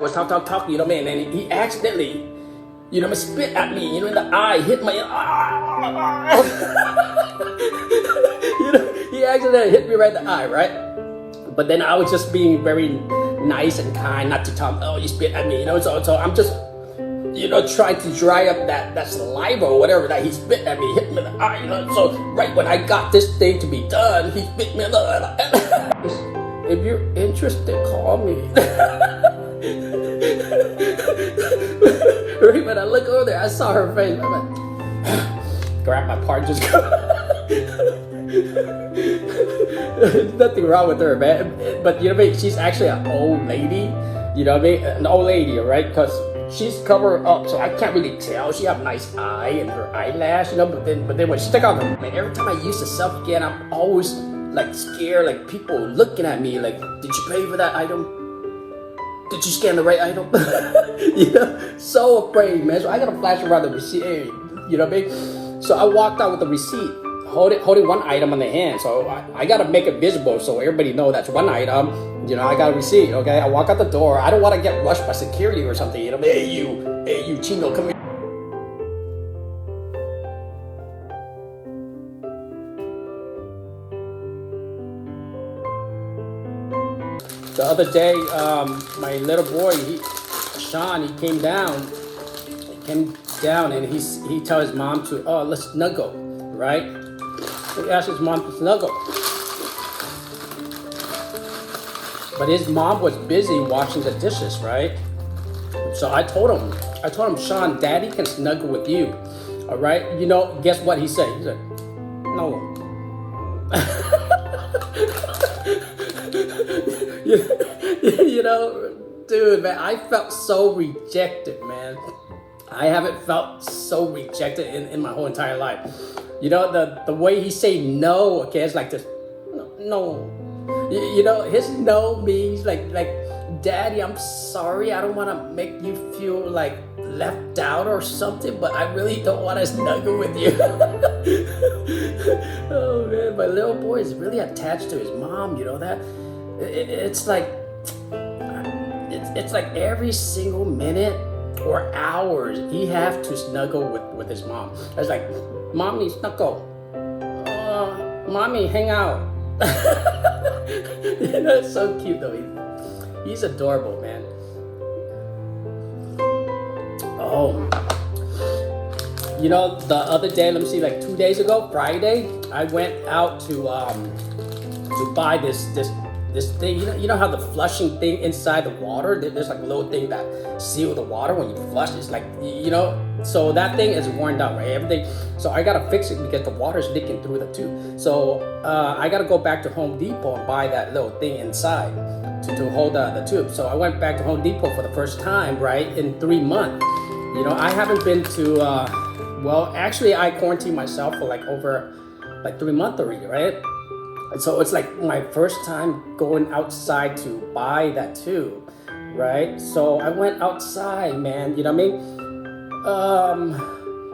was talking, you know, man, and he accidentally, you know, spit at me, you know, in the eye, hit my, you know, he accidentally hit me right in the eye, right? But then I was just being very nice and kind, not to tell him, oh, you spit at me, you know, so I'm just, you know, trying to dry up that saliva or whatever that he spit at me, hit me in the eye, you know, so right when I got this thing to be done, he spit me in the eye. If you're interested, call me. Right when I look over there, I saw her face. I'm like, grab my part, just go. There's nothing wrong with her, man. But you know what I mean? She's actually an old lady. You know what I mean? An old lady, right? Because she's covered up, so I can't really tell. She have a nice eye and her eyelash, you know. But then when she stick out her, man, every time I use the self again, I'm always like scared, like people looking at me, like, did you pay for that item? Did you scan the right item? You know, so afraid, man. So I gotta flash around the receipt, you know what I mean? So I walked out with the receipt, holding one item on the hand. So I gotta make it visible so everybody know that's one item. You know, I got a receipt, okay? I walk out the door. I don't want to get rushed by security or something, you know? Hey, you, Chino, come here. The other day, my little boy, Sean, he came down and he tells his mom to, oh, let's snuggle, right? He asked his mom to snuggle. But his mom was busy washing the dishes, right? So I told him, Sean, Daddy can snuggle with you, all right? You know, guess what he said? He said, no. You know, dude, man, I felt so rejected, man. I haven't felt so rejected in my whole entire life. You know, the way he say no, okay, it's like this, no. You know, his no means like, Daddy, I'm sorry, I don't want to make you feel like left out or something, but I really don't want to snuggle with you. Oh man, my little boy is really attached to his mom, you know that? It's like every single minute or hours he have to snuggle with his mom. It's like, Mommy, snuggle. Mommy, hang out. You know, it's so cute though. He's adorable, man. Oh, you know, the other day, let me see, like 2 days ago, Friday, I went out to buy this thing. You know how the flushing thing inside the water, there's like a little thing that seal the water when you flush. It's like, you know, so that thing is worn out, right? Everything. So I gotta fix it because the water's leaking through the tube. So I gotta go back to Home Depot and buy that little thing inside to hold the tube. So I went back to Home Depot for the first time, right, in 3 months. You know, I haven't been to, well, actually I quarantined myself for like over like 3 months already, right? And so it's like my first time going outside to buy that too, right? So I went outside, man, you know what I mean?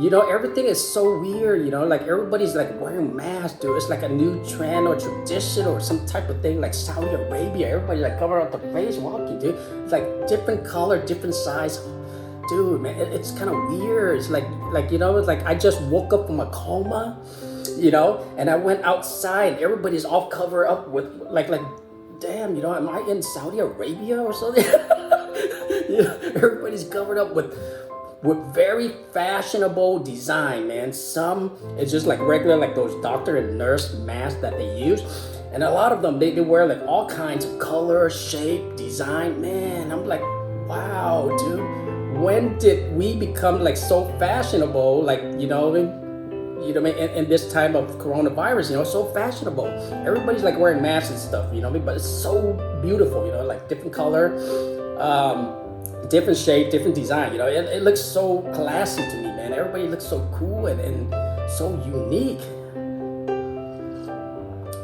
You know, everything is so weird, you know, like everybody's like wearing masks, dude. It's like a new trend or tradition or some type of thing, like Saudi Arabia. Everybody's like cover up the face walking, dude. It's like different color, different size. Dude, man, it's kind of weird. It's like, you know, it's like I just woke up from a coma, you know, and I went outside and everybody's all covered up with like, damn, you know, am I in Saudi Arabia or something? You know, everybody's covered up with very fashionable design, man. Some it's just like regular, like those doctor and nurse masks that they use. And a lot of them, they wear like all kinds of color, shape, design. Man, I'm like, wow, dude. When did we become like so fashionable? Like, you know, in this time of coronavirus, you know, so fashionable. Everybody's like wearing masks and stuff, you know, but it's so beautiful, you know, like different color, different shape, different design, you know. It looks so classy to me, man. Everybody looks so cool and so unique.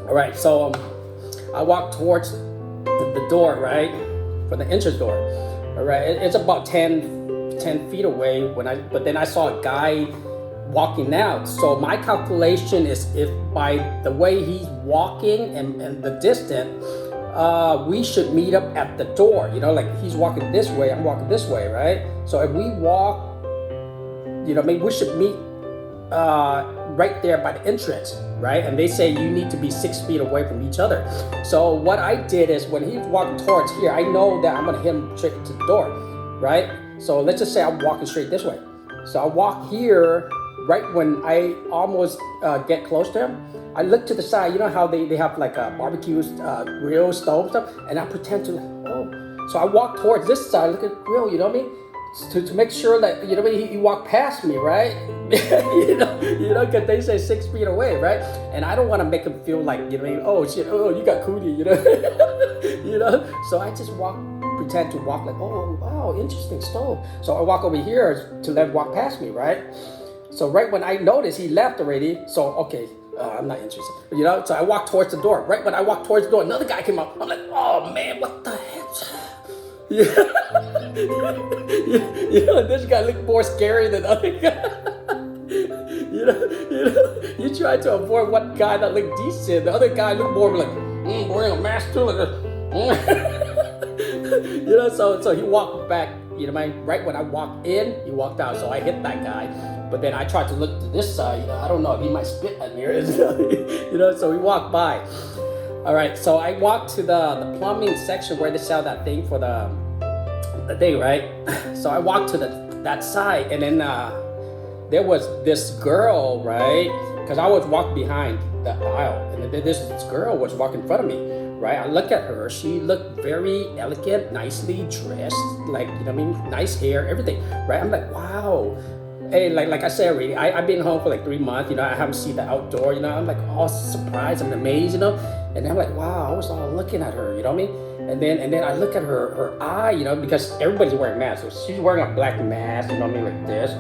All right, so I walked towards the door, right, for the entrance door. All right, it's about 10 feet away but then I saw a guy walking out. So my calculation is if by the way he's walking and the distance, we should meet up at the door. You know, like he's walking this way, I'm walking this way, right? So if we walk, you know, maybe we should meet right there by the entrance, right? And they say you need to be 6 feet away from each other. So what I did is when he's walking towards here, I know that I'm gonna hit him straight to the door, right? So let's just say I'm walking straight this way. So I walk here, right when I almost get close to him, I look to the side. You know how they have like a barbecue grill stove stuff, and I pretend to So I walk towards this side, look at the grill. You know what I mean? To make sure that you know he walked past me, right? you know, because they say 6 feet away, right? And I don't want to make him feel like you know, oh shit, oh you got cootie, you know, you know. So I just pretend to walk like, oh wow, interesting stove. So I walk over here to let him walk past me, right? So right when I noticed he left already, so okay, I'm not interested, you know. So I walked towards the door. Right when I walked towards the door, another guy came up. I'm like, oh man, what the heck? Yeah. you know, this guy looked more scary than the other guy. You try to avoid one guy that looked decent. The other guy looked more like, wearing a mask too. Like, you know, so he walked back. You know, right when I walked in, he walked out. So I hit that guy. But then I tried to look to this side. You know, I don't know if he might spit at me. You know, so he walked by. All right, so I walked to the plumbing section where they sell that thing for the thing, right? So I walked to that side, and then there was this girl, right? Because I was walking behind the aisle, and then this girl was walking in front of me, right? I look at her. She looked very elegant, nicely dressed, like, you know what I mean? Nice hair, everything, right? I'm like, wow. Hey, like I said already, I've been home for like 3 months, you know, I haven't seen the outdoor, you know, I'm like all surprised, I'm amazed, you know, and I'm like, wow, I was all looking at her, you know what I mean? And then I look at her eye, you know, because everybody's wearing masks, so she's wearing a black mask, you know what I mean, like this,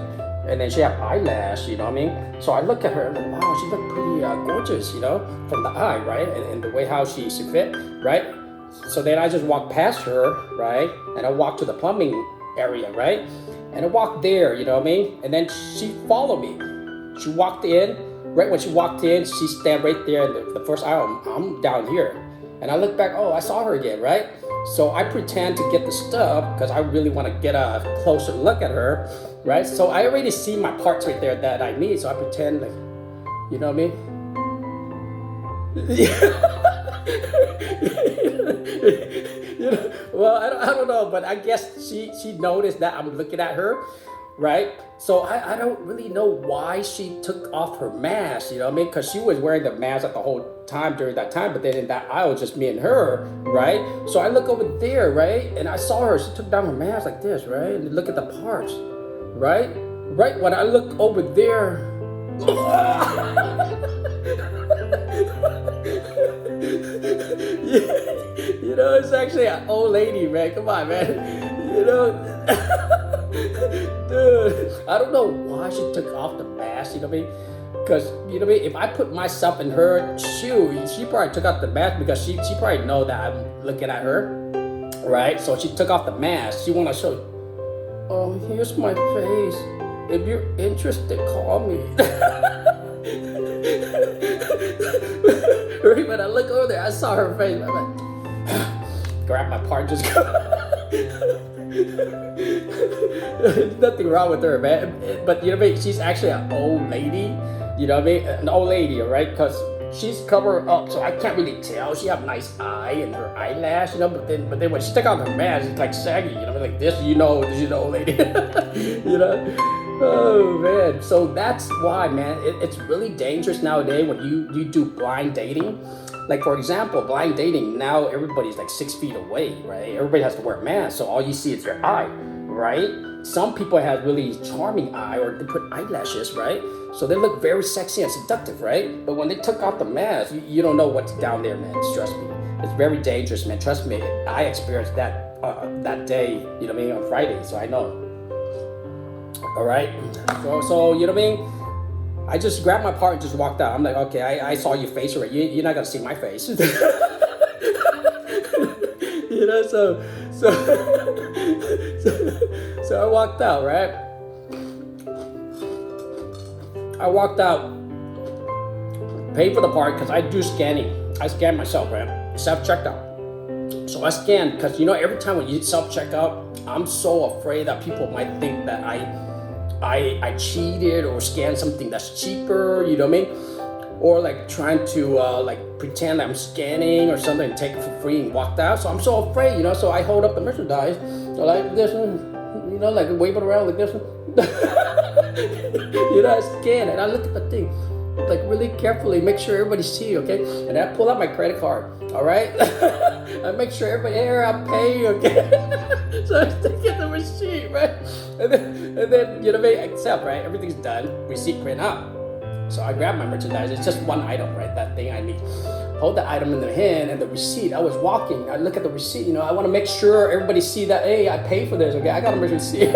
and then she have eyelash, you know what I mean? So I look at her, I'm like, wow, she looked pretty gorgeous, you know, from the eye, right, and the way how she fit, right? So then I just walked past her, right, and I walked to the plumbing area, right? And I walked there, you know what I mean? And then she followed me. She walked in. Right when she walked in, she stand right there in the first aisle. I'm down here. And I look back, oh, I saw her again, right? So I pretend to get the stuff because I really want to get a closer look at her, right? So I already see my parts right there that I need. So I pretend like, you know what I mean? You know, well, I don't know, but I guess she noticed that I'm looking at her, right? So I don't really know why she took off her mask, you know what I mean? Because she was wearing the mask the whole time during that time, but then in that aisle, just me and her, right? So I look over there, right? And I saw her, she took down her mask like this, right? And look at the parts, right? Right when I look over there, you know, it's actually an old lady, man. Come on, man. You know, dude, I don't know why she took off the mask, you know what I mean? Because, you know what I mean, if I put myself in her shoe, she probably took off the mask because she probably know that I'm looking at her, right? So she took off the mask. She want to show, oh, here's my face. If you're interested, call me. Right when I look over there, I saw her face. I'm like, grab my part, just go. There's nothing wrong with her, man. But you know what I mean? She's actually an old lady. You know what I mean? An old lady, right? Because she's covered up, so I can't really tell. She have a nice eye and her eyelash, you know. But then when she took out her mask, it's like saggy, you know, like this. You know, old lady. You know. Oh man, so that's why, man, it's really dangerous nowadays when you do blind dating. Like for example, blind dating, now everybody's like 6 feet away, right? Everybody has to wear a mask, so all you see is your eye, right? Some people have really charming eye, or they put eyelashes, right? So they look very sexy and seductive, right? But when they took off the mask, you don't know what's down there, man. Trust me, it's very dangerous, man. Trust me, I experienced that that day, you know what I mean, on Friday, so I know. All right, so you know what I mean? I just grabbed my part and just walked out. I'm like, okay, I saw your face already. You're not gonna see my face. You know, so I walked out, right? I walked out, paid for the part because I do scanning. I scan myself, right? Self-checkout. So I scanned because every time when you self checkout, I'm so afraid that people might think that I cheated or scanned something that's cheaper. You know what I mean? Or like trying to like pretend I'm scanning or something and take it for free and walked out. So I'm so afraid, so I hold up the merchandise like this one, like wave it around like this one. I scan it. I look at the thing like really carefully, make sure everybody see, okay? And I pull out my credit card, all right? I make sure everybody here I pay, okay? So I stick in the receipt, right? And then accept, right? Everything's done, receipt print out. So I grab my merchandise. It's just one item, right? That thing I need. Hold the item in the hand and the receipt. I was walking. I look at the receipt. I want to make sure everybody see that. Hey, I paid for this. Okay, I got a receipt.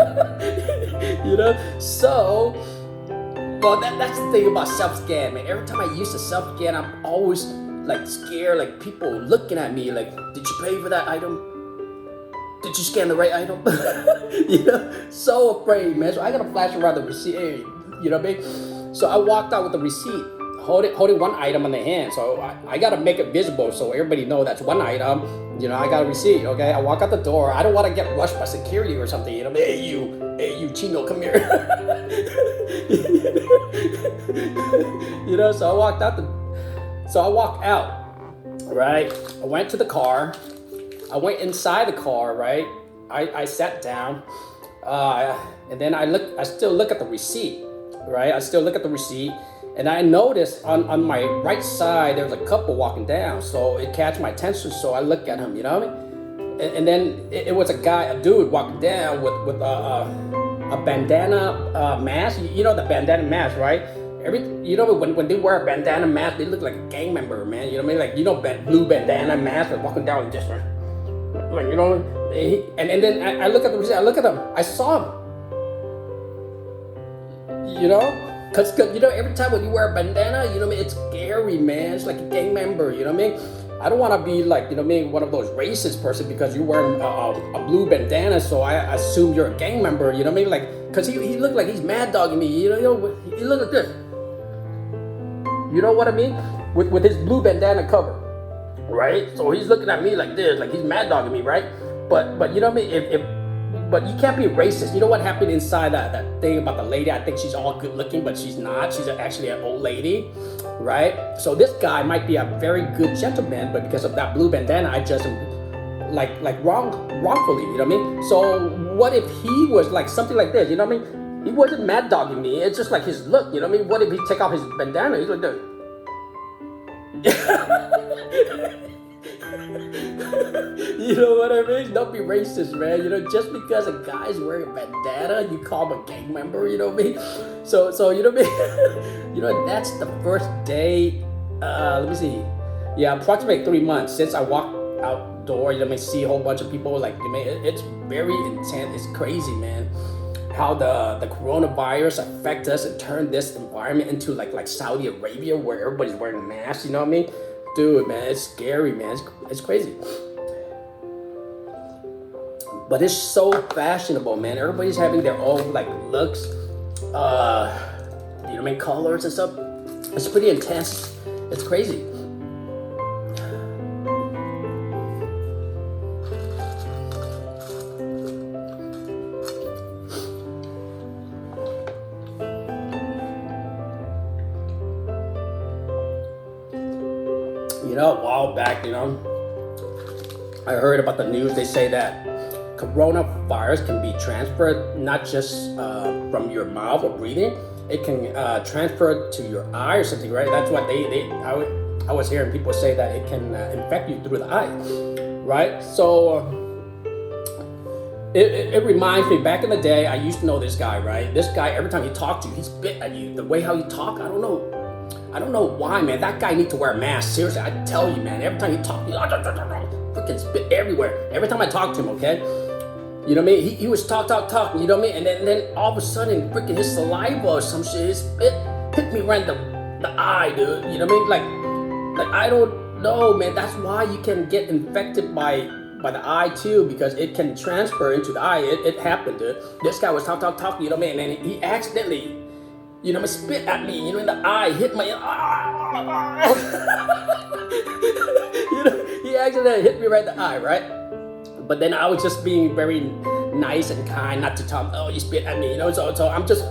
So, well, that's the thing about self-scan, man. Every time I use the self-scan, I'm always like scared, like people looking at me, like, did you pay for that item? Did you scan the right item? So afraid, man. So I gotta flash around the receipt. Hey, you know what I mean? So I walked out with the receipt, holding one item in the hand. So I gotta make it visible so everybody know that's one item. I got a receipt, okay? I walk out the door. I don't want to get rushed by security or something. Hey you, Chino, come here. So I walked out, right? I went to the car. I went inside the car, right? I sat down, and then I still look at the receipt, right? I still look at the receipt, and I noticed on my right side there was a couple walking down, so it catch my attention. So I look at him, you know what I mean? And then it was a dude walking down with a bandana mask. The bandana mask, right? When they wear a bandana mask, they look like a gang member, man. You know what I mean? Like blue bandana mask, like walking down like this, right? Like and then I look at the receipt. I look at him. I saw him. Cause every time when you wear a bandana, it's scary, man. It's like a gang member. You know what I mean? I don't want to be like, one of those racist person because you're wearing a blue bandana, so I assume you're a gang member. You know what I mean? Like, cause he looked like he's mad dogging me. He looked like this. You know what I mean? With his blue bandana cover, right? So he's looking at me like this, like he's mad dogging me, right? But you know what I mean? But you can't be racist. You know what happened inside that thing about the lady? I think she's all good looking, but she's not. She's actually an old lady, right? So this guy might be a very good gentleman, but because of that blue bandana, I judge him like wrongfully. You know what I mean? So what if he was like something like this? You know what I mean? He wasn't mad dogging me. It's just like his look. You know what I mean? What if he take off his bandana? He's like this. You know what I mean? Don't be racist, man. Just because a guy's wearing a bandana, you call him a gang member. You know what I mean? So you know what I mean? That's the first day. Let me see. Yeah, approximately 3 months since I walked outdoor. You know what I mean? See a whole bunch of people. Like, it's very intense. It's crazy, man. How the coronavirus affect us and turn this environment into like Saudi Arabia where everybody's wearing masks. You know what I mean? Dude, man, it's scary, man. It's crazy. But it's so fashionable, man. Everybody's having their own like looks, you know what I mean, colors and stuff. It's pretty intense. It's crazy. A while back, I heard about the news. They say that coronavirus can be transferred not just from your mouth or breathing. It can transfer to your eye or something, right? That's what I was hearing people say, that it can infect you through the eye, right? So it reminds me, back in the day, I used to know this guy, right? This guy, every time he talked to you, he spit at you. The way how he talk, I don't know why, man. That guy needs to wear a mask. Seriously, I tell you, man. Every time he talks, he freaking spit everywhere. Every time I talk to him, okay? You know what I mean? He was talk, you know what I mean? And then all of a sudden, freaking his saliva or some shit, his spit hit me right in the eye, dude. You know what I mean? Like I don't know, man. That's why you can get infected by the eye too, because it can transfer into the eye. It happened, dude. This guy was talk, you know what I mean? And he accidentally, spit at me, in the eye, hit my, he accidentally hit me right in the eye, right? But then I was just being very nice and kind, not to tell him, oh, you spit at me, you know. So I'm just,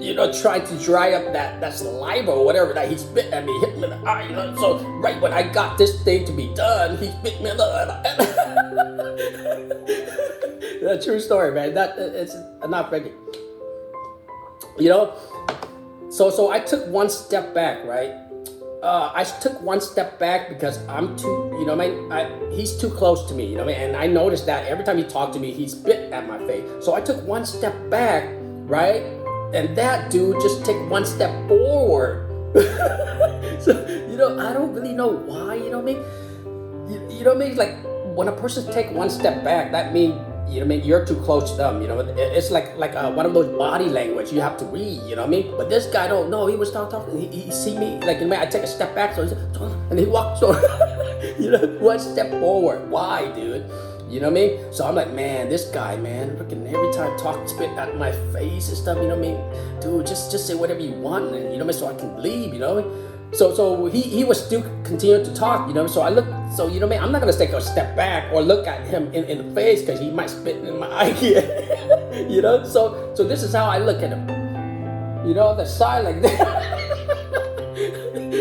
you know, trying to dry up that saliva or whatever that he spit at me, hit me in the eye, you know. So right when I got this thing to be done, he spit me in the eye. That's a true story, man. It's not faking. You know. So I took one step back, right? I took one step back because I'm too, you know, he's too close to me, you know, and I noticed that every time he talked to me, he spit at my face. So I took one step back, right? And that dude just took one step forward. So, you know, I don't really know why, you know what I mean? You know what I mean? Like, when a person take one step back, that means, you know what I mean, you're too close to them, you know. It's like one of those body language you have to read, you know what I mean. But this guy don't know. He was talking. He see me like, you know, I take a step back, so and he walks so, you know, one step forward. Why, dude? You know what I mean? So I'm like, man, this guy, man, freaking every time talk, spit at my face and stuff, you know what I mean? Dude, just say whatever you want, and you know what I mean, so I can leave, you know. So he was still continuing to talk, you know. So I look, so you know what I mean. I'm not gonna take a step back or look at him in the face because he might spit in my eye here, you know. So this is how I look at him, you know, the side like that.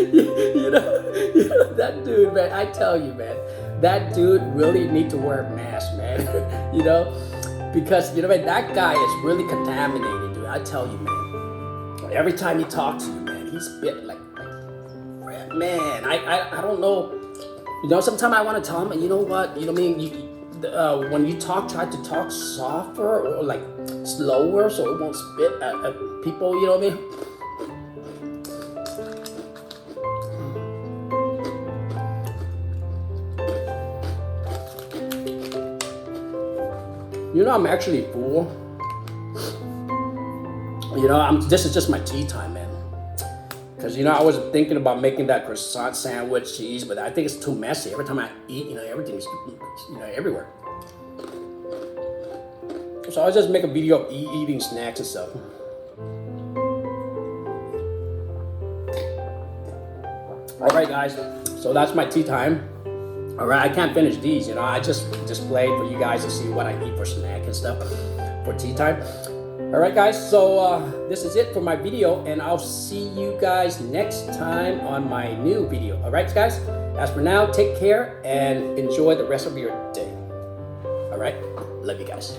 you know, that dude, man. I tell you, man, that dude really need to wear a mask, man. You know, because you know, man, that guy is really contaminated, dude. I tell you, man. Every time he talks to you, man, he spit like. Man, I don't know. You know, sometimes I want to tell him, you know what? You know what I mean? When you talk, try to talk softer or like slower so it won't spit at people. You know what I mean? You know, I'm actually full. You know, this is just my tea time, man. Because, you know, I was thinking about making that croissant sandwich cheese, but I think it's too messy. Every time I eat, you know, everything's, you know, everywhere. So I'll just make a video of eating snacks and stuff. All right, guys. So that's my tea time. All right, I can't finish these, you know. I just played for you guys to see what I eat for snack and stuff for tea time. All right, guys, so this is it for my video, and I'll see you guys next time on my new video. All right, guys, as for now, take care and enjoy the rest of your day. All right, love you guys.